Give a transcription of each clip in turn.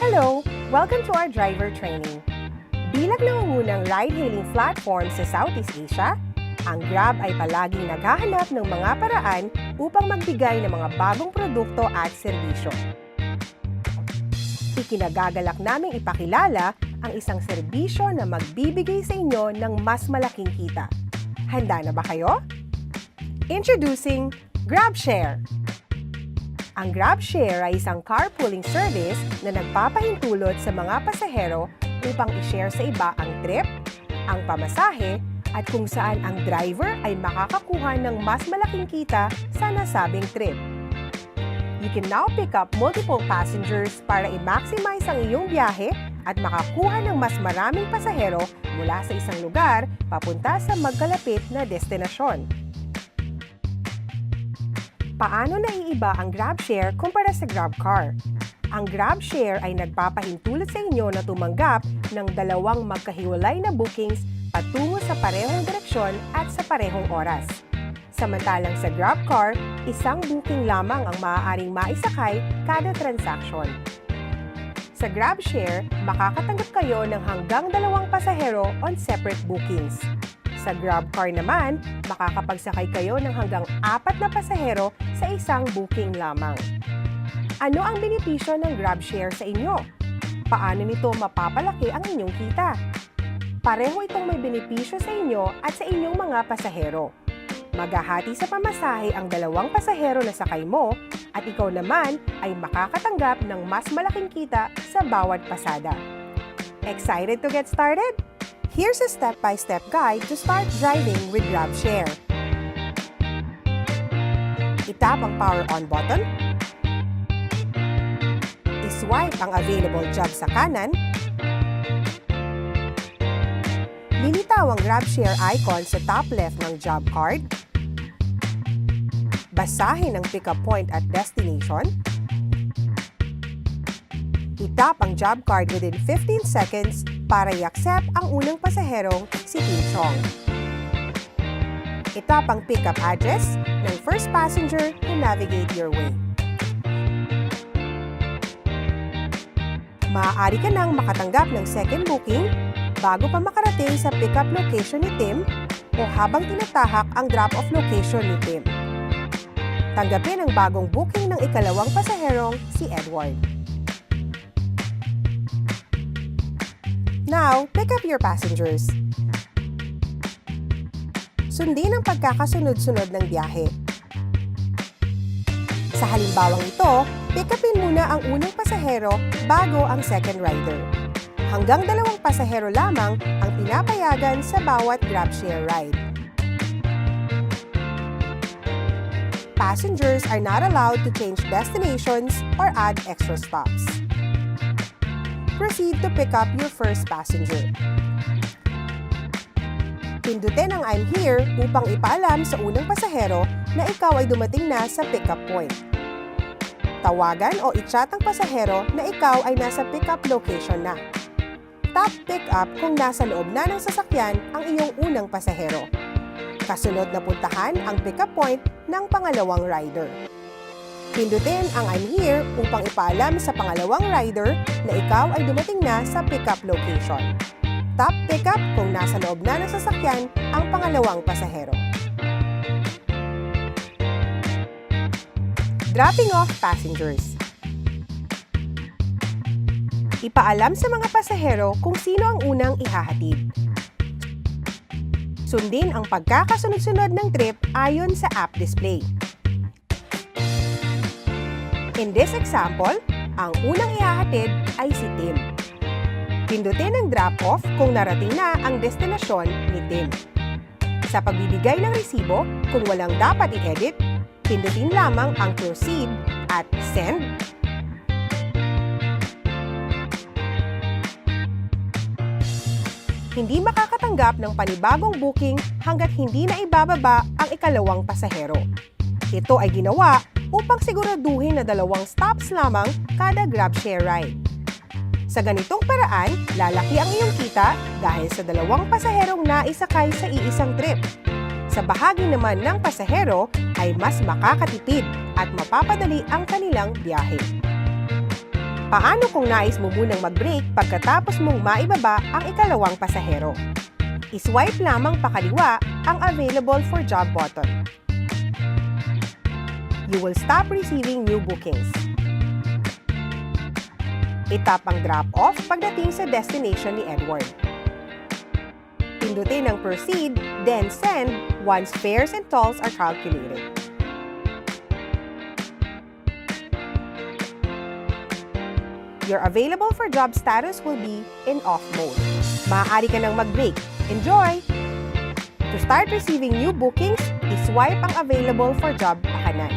Hello! Welcome to our driver training. Bilang nangungunang ride-hailing platform sa Southeast Asia, ang Grab ay palaging naghahanap ng mga paraan upang magbigay ng mga bagong produkto at serbisyo. Ikinagagalak naming ipakilala ang isang serbisyo na magbibigay sa inyo ng mas malaking kita. Handa na ba kayo? Introducing GrabShare! Ang GrabShare ay isang carpooling service na nagpapahintulot sa mga pasahero upang i-share sa iba ang trip, ang pamasahe, at kung saan ang driver ay makakakuha ng mas malaking kita sa nasabing trip. You can now pick up multiple passengers para i-maximize ang iyong biyahe at makakuha ng mas maraming pasahero mula sa isang lugar papunta sa magkalapit na destinasyon. Paano naiiba ang GrabShare kumpara sa GrabCar? Ang GrabShare ay nagpapahintulot sa inyo na tumanggap ng dalawang magkahiwalay na bookings patungo sa parehong direksyon at sa parehong oras. Samantalang sa GrabCar, isang booking lamang ang maaaring maisakay kada transaksyon. Sa GrabShare, makakatanggap kayo ng hanggang 2 pasahero on separate bookings. Sa GrabCar naman, makakapagsakay kayo ng hanggang 4 na pasahero sa isang booking lamang. Ano ang benepisyo ng GrabShare sa inyo? Paano nito mapapalaki ang inyong kita? Pareho itong may benepisyo sa inyo at sa inyong mga pasahero. Maghahati sa pamasahe ang 2 pasahero na sakay mo at ikaw naman ay makakatanggap ng mas malaking kita sa bawat pasada. Excited to get started? Here's a step-by-step guide to start driving with GrabShare. Itap ang power on button. I-swipe ang available job sa kanan. Lilitaw ang GrabShare icon sa top left ng job card. Basahin ang pickup point at destination. Itap ang job card within 15 seconds para i-accept ang unang pasaherong si Tim Chong. Itap ang pickup address ng first passenger to navigate your way. Maaari ka nang makatanggap ng second booking bago pa makarating sa pickup location ni Tim o habang tinatahak ang drop-off location ni Tim. Tanggapin ang bagong booking ng ikalawang pasaherong si Edward. Now, pick up your passengers. Sundin ang pagkakasunod-sunod ng biyahe. Sa halimbawang ito, pick upin muna ang unang pasahero bago ang second rider. Hanggang 2 pasahero lamang ang pinapayagan sa bawat GrabShare ride. Passengers are not allowed to change destinations or add extra stops. Proceed to pick up your first passenger. Pindutin ang I'm here upang ipaalam sa unang pasahero na ikaw ay dumating na sa pickup point. Tawagan o i-chat ang pasahero na ikaw ay nasa pickup location na. Tap pick up kung nasa loob na ng sasakyan ang iyong unang pasahero. Kasunod na puntahan ang pickup point ng pangalawang rider. Pindutin ang I'm here upang ipaalam sa pangalawang rider na ikaw ay dumating na sa pickup location. Tap pickup kung nasa loob na ng sasakyan ang pangalawang pasahero. Dropping off passengers. Ipaalam sa mga pasahero kung sino ang unang ihahatid. Sundin ang pagkakasunod-sunod ng trip ayon sa app display. In this example, ang unang ihahatid ay si Tim. Pindutin ang drop-off kung narating na ang destinasyon ni Tim. Sa pagbibigay ng resibo, kung walang dapat i-edit, pindutin lamang ang proceed at send. Hindi makakatanggap ng panibagong booking hanggat hindi na ibababa ang ikalawang pasahero. Ito ay ginawa upang siguraduhin na 2 stops lamang kada GrabShare ride. Sa ganitong paraan, lalaki ang iyong kita dahil sa 2 pasaherong naisakay sa iisang trip. Sa bahagi naman ng pasahero ay mas makakatipid at mapapadali ang kanilang biyahe. Paano kung nais mo munang mag-break pagkatapos mong maibaba ang ikalawang pasahero? I-swipe lamang pakaliwa ang Available for Job button. You will stop receiving new bookings. I-tap ang drop-off pagdating sa destination ni Edward. Pindutin ang Proceed, then Send once fares and tolls are calculated. Your Available for Job status will be in off mode. Maaari ka nang mag-break. Enjoy! To start receiving new bookings, i-swipe ang Available for Job pakanan.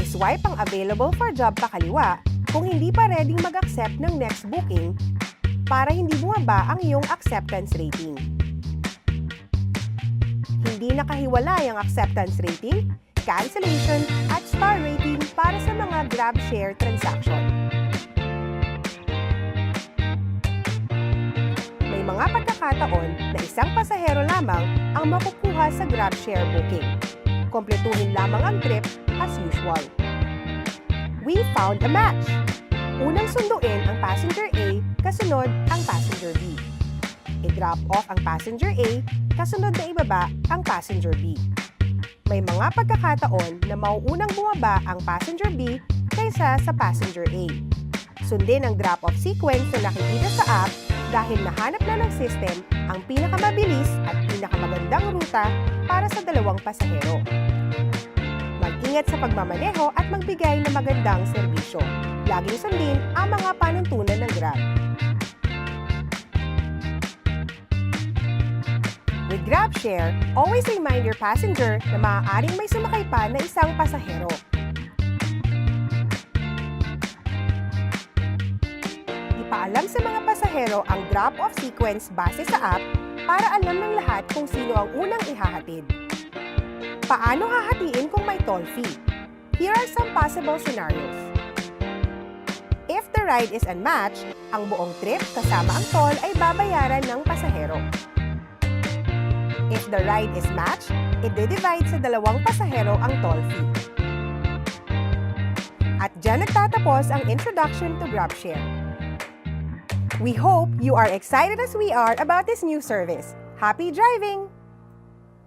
I-swipe ang Available for Job pakaliwa kung hindi pa ready mag-accept ng next booking para hindi bumaba ang iyong acceptance rating. Hindi nakahiwalay ang acceptance rating, cancellation, at star rating para sa mga GrabShare transaction. May mga pagkakataon na isang pasahero lamang ang makukuha sa GrabShare booking. Kompletuhin lamang ang trip as usual. We found a match! Unang sunduin ang passenger A, kasunod ang passenger B. I-drop off ang passenger A, kasunod na ibaba ang passenger B. May mga pagkakataon na mauunang bumaba ang passenger B kaysa sa passenger A. Sundin ang drop-off sequence na nakikita sa app dahil nahanap na ng system ang pinakamabilis at pinakamagandang ruta para sa dalawang pasahero. Mag-ingat sa pagmamaneho at magbigay ng magandang serbisyo. Laging sundin ang mga panuntunan ng Grab. With GrabShare, always remind your passenger na maaaring may sumakay pa na isang pasahero. Ipaalam sa mga pasahero ang drop-off sequence base sa app para alam ng lahat kung sino ang unang ihahatid. Paano hahatiin kung may toll fee? Here are some possible scenarios. If the ride is unmatched, ang buong trip kasama ang toll ay babayaran ng pasahero. If the ride is matched, i-divide sa dalawang pasahero ang toll fee. At dyan nagtatapos ang introduction to GrabShare. We hope you are excited as we are about this new service. Happy driving!